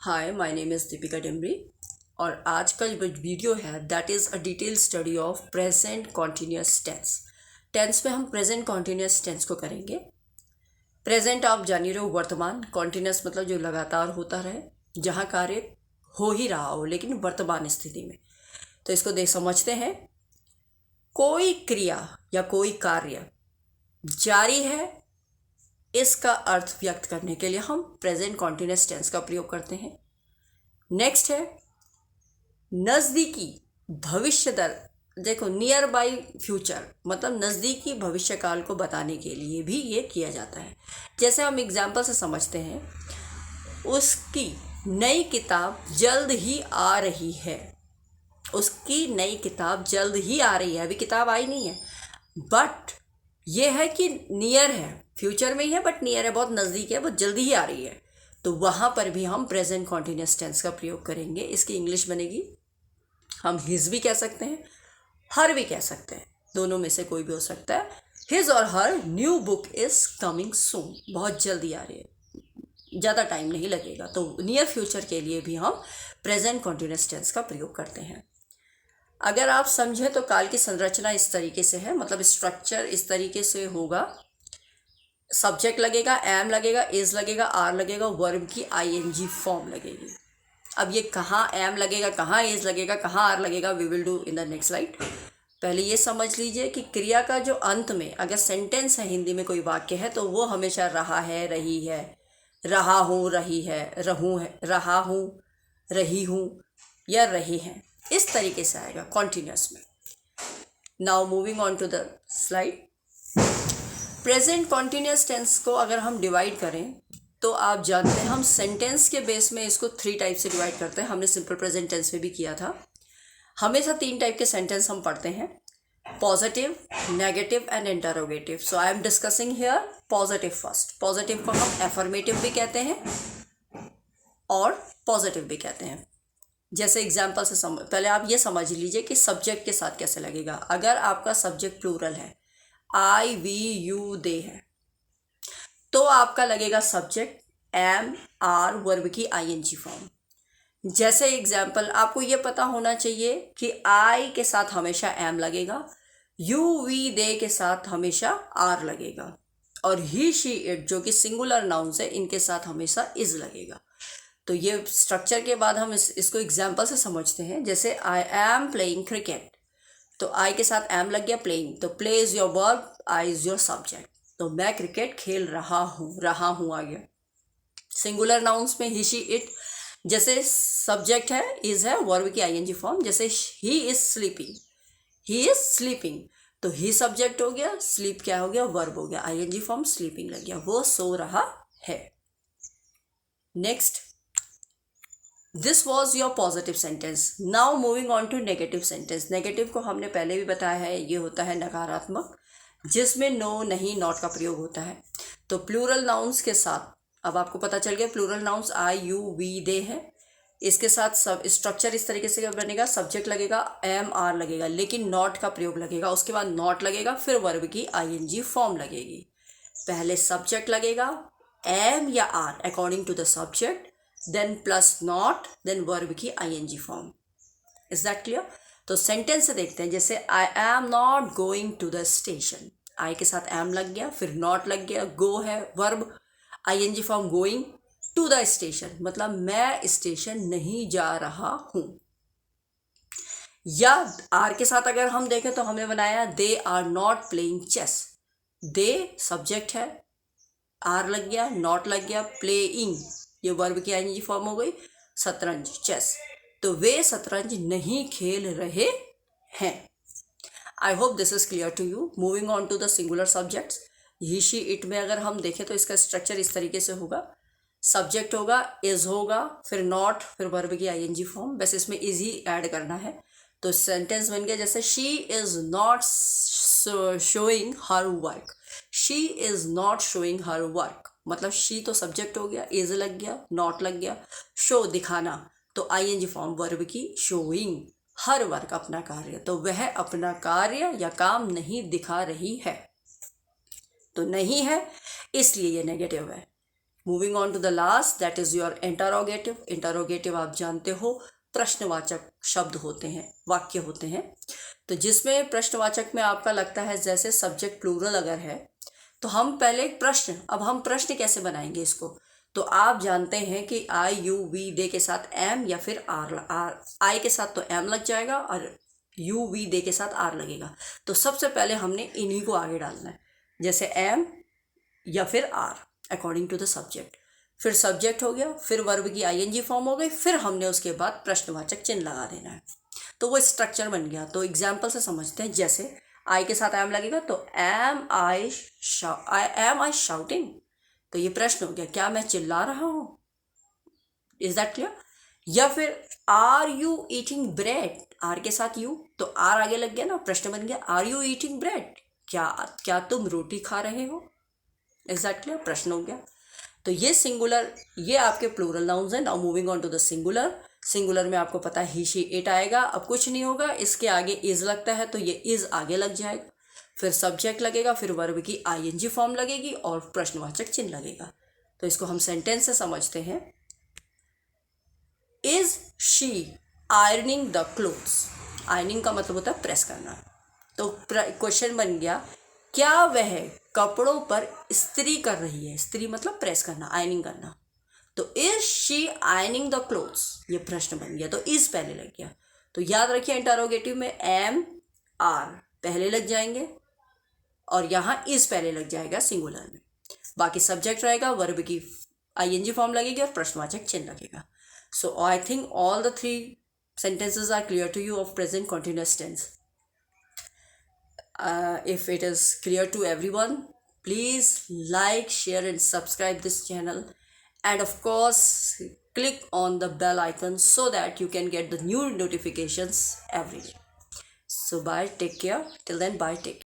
Hi my name is Deepika Dimri और आज का जो वीडियो है that is a detail study of present continuous tense. Tense में हम प्रेजेंट कॉन्टिन्यूस टेंस को करेंगे। प्रेजेंट आप जान ही रहे हो, वर्तमान। कॉन्टिन्यूस मतलब जो लगातार होता रहे, जहाँ कार्य हो ही रहा हो लेकिन वर्तमान स्थिति में। तो इसको देख समझते हैं। कोई क्रिया या कोई कार्य जारी है, इसका अर्थ व्यक्त करने के लिए हम प्रेजेंट कॉन्टिन्यूस टेंस का प्रयोग करते हैं। नेक्स्ट है नज़दीकी भविष्य दर। देखो, नियर बाई फ्यूचर मतलब नज़दीकी भविष्य काल को बताने के लिए भी ये किया जाता है। जैसे हम एग्जाम्पल से समझते हैं, उसकी नई किताब जल्द ही आ रही है। उसकी नई किताब जल्द ही आ रही है, अभी किताब आई नहीं है, बट ये है कि नियर है, फ्यूचर में ही है बट नियर है, बहुत नज़दीक है, बहुत जल्दी ही आ रही है। तो वहाँ पर भी हम प्रेजेंट कॉन्टिन्यूस टेंस का प्रयोग करेंगे। इसकी इंग्लिश बनेगी, हम हिज भी कह सकते हैं, हर भी कह सकते हैं, दोनों में से कोई भी हो सकता है। हिज और her new book is coming soon, बहुत जल्दी आ रही है, ज़्यादा टाइम नहीं लगेगा। तो नियर फ्यूचर के लिए भी हम प्रेजेंट कॉन्टिन्यूस टेंस का प्रयोग करते हैं। अगर आप समझें तो काल की संरचना इस तरीके से है, मतलब स्ट्रक्चर इस तरीके से होगा। सब्जेक्ट लगेगा, एम लगेगा, इज लगेगा, आर लगेगा, वर्ब की आईएनजी फॉर्म लगेगी। अब ये कहाँ एम लगेगा, कहाँ इज लगेगा, कहाँ आर लगेगा, we will do in the next slide. पहले ये समझ लीजिए कि क्रिया का जो अंत में अगर सेंटेंस है, हिंदी में कोई वाक्य है, तो वो हमेशा रहा है, रही है, रहा हूँ, रही है, रहूँ है, रहा हूँ, रही हूँ या रहे हैं, इस तरीके से आएगा कॉन्टिन्यूस में। Now moving on to the slide. Present continuous tense को अगर हम डिवाइड करें तो आप जानते हैं हम सेंटेंस के बेस में इसको 3 टाइप से डिवाइड करते हैं। हमने सिंपल प्रेजेंट टेंस में भी किया था। हमेशा 3 टाइप के सेंटेंस हम पढ़ते हैं, positive, negative and interrogative. So I am discussing here positive first. Positive को हम एफर्मेटिव भी कहते हैं और पॉजिटिव भी कहते हैं। जैसे एग्जाम्पल से पहले आप ये समझ लीजिए कि सब्जेक्ट के साथ कैसे लगेगा। अगर आपका सब्जेक्ट प्लूरल है, आई, वी, यू, दे है, तो आपका लगेगा सब्जेक्ट एम, आर, वर्ब की आईएनजी फॉर्म। जैसे एग्जाम्पल आपको ये पता होना चाहिए कि आई के साथ हमेशा एम लगेगा, यू, वी, दे के साथ हमेशा आर लगेगा, और ही, शी, इट जो कि सिंगुलर नाउन्स है, इनके साथ हमेशा इज लगेगा। तो ये स्ट्रक्चर के बाद हम इसको एग्जाम्पल से समझते हैं। जैसे आई एम प्लेइंग क्रिकेट, तो आई के साथ एम लग गया, प्लेइंग, तो play is your verb, I is your subject. तो मैं क्रिकेट खेल रहा हूँ आ गया। सिंगुलर नाउन्स में ही, शी, इट, जैसे सब्जेक्ट है, इज है, वर्ब की आईएनजी फॉर्म। जैसे he is sleeping, he is sleeping, तो ही सब्जेक्ट हो गया, स्लीप क्या हो गया, वर्ब हो गया, आईएनजी फॉर्म स्लीपिंग लग गया, वो सो रहा है। Next, this was your positive sentence. Now moving on to negative sentence. Negative को हमने पहले भी बताया है, ये होता है नकारात्मक, जिसमें नो, नहीं, नॉट का प्रयोग होता है। तो प्लूरल नाउन्स के साथ, अब आपको पता चल गया plural nouns I, you, we, they है। इसके साथ सब स्ट्रक्चर इस तरीके से बनेगा, सब्जेक्ट लगेगा, एम, आर लगेगा, लेकिन नॉट का प्रयोग लगेगा, उसके बाद नॉट लगेगा, फिर वर्ब की आईएनजी फॉर्म लगेगी। पहले सब्जेक्ट लगेगा एम या are according to the subject, then plus not, then verb की ING form. Is that clear? तो सेंटेंस से देखते हैं। जैसे I am not going to the station, I के साथ एम लग गया, फिर नॉट लग गया, गो है verb, ING form going, to the station मतलब मैं स्टेशन नहीं जा रहा हूं। या आर के साथ अगर हम देखें तो हमने बनाया they are not playing chess. They subject है, आर लग गया, नॉट लग गया, प्लेइंग ये वर्ब की आईएनजी फॉर्म हो गई, शतरंज, चेस, तो वे शतरंज नहीं खेल रहे हैं। I hope this is clear to you. Moving on to the singular subjects. He, she, it में अगर हम देखें तो इसका स्ट्रक्चर इस तरीके से होगा, सब्जेक्ट होगा, इज होगा, फिर नॉट, फिर वर्ब की आईएनजी फॉर्म। बस इसमें इज ही ऐड करना है, तो सेंटेंस बन गया जैसे she is not showing her work. She is not showing her work मतलब शी तो सब्जेक्ट हो गया, इज लग गया, नॉट लग गया, शो दिखाना, तो आईएनजी फॉर्म वर्ब की, शोइंग, हर वर्क अपना कार्य, तो वह अपना कार्य या काम नहीं दिखा रही है। तो नहीं है इसलिए ये नेगेटिव है। Moving on to the last, that is your interrogative. Interrogative आप जानते हो प्रश्नवाचक शब्द होते हैं, वाक्य होते हैं। तो जिसमें प्रश्नवाचक में आपका लगता है जैसे सब्जेक्ट प्लूरल अगर है तो हम पहले एक प्रश्न, अब हम प्रश्न कैसे बनाएंगे इसको, तो आप जानते हैं कि आई यू वी दे के साथ एम या फिर आर आई के साथ तो एम लग जाएगा और यू वी दे के साथ आर लगेगा। तो सबसे पहले हमने इन्हीं को आगे डालना है, जैसे एम या फिर are according to the subject. फिर सब्जेक्ट हो गया, फिर वर्ब की आईएनजी फॉर्म हो गई, फिर हमने उसके बाद प्रश्नवाचक चिन्ह लगा देना है। तो वो स्ट्रक्चर बन गया। तो एग्जाम्पल से समझते हैं, जैसे आई के साथ एम लगेगा तो एम आई शाउटिंग, तो ये प्रश्न हो गया, क्या मैं चिल्ला रहा हूँ? Is that clear? या फिर are you eating bread, are के साथ यू तो आर आगे लग गया ना, प्रश्न बन गया आर यू ईटिंग ब्रेड, क्या तुम रोटी खा रहे हो? Is that clear? प्रश्न हो गया। तो ये सिंगुलर, ये आपके प्लूरल नाउन्स हैं। Now moving on to the singular. Singular में आपको पता है ही शी इट आएगा। अब कुछ नहीं होगा, इसके आगे इज लगता है तो ये इज आगे लग जाएगा, फिर सब्जेक्ट लगेगा, फिर वर्ब की आईएनजी फॉर्म लगेगी और प्रश्नवाचक चिन्ह लगेगा। तो इसको हम सेंटेंस से समझते हैं। Is she ironing the clothes, ironing का मतलब होता है प्रेस करना। तो क्वेश्चन बन गया, क्या वह कपड़ों पर इस्त्री कर रही है? इस्त्री मतलब प्रेस करना, आयरनिंग करना। तो is she ironing the clothes, ये प्रश्न बन गया, तो इज पहले लग गया। तो याद रखिए इंटरोगेटिव में एम आर पहले लग जाएंगे और यहाँ इज पहले लग जाएगा सिंगुलर में। बाकी सब्जेक्ट रहेगा, वर्ब की आईएनजी फॉर्म लगेगी और प्रश्नवाचक चिन्ह लगेगा। So I think all the 3 sentences are clear to you of present continuous tense. If it is clear to everyone, please like, share and subscribe this channel, and of course click on the bell icon so that you can get the new notifications every day. So bye, take care. Till then, bye, take care.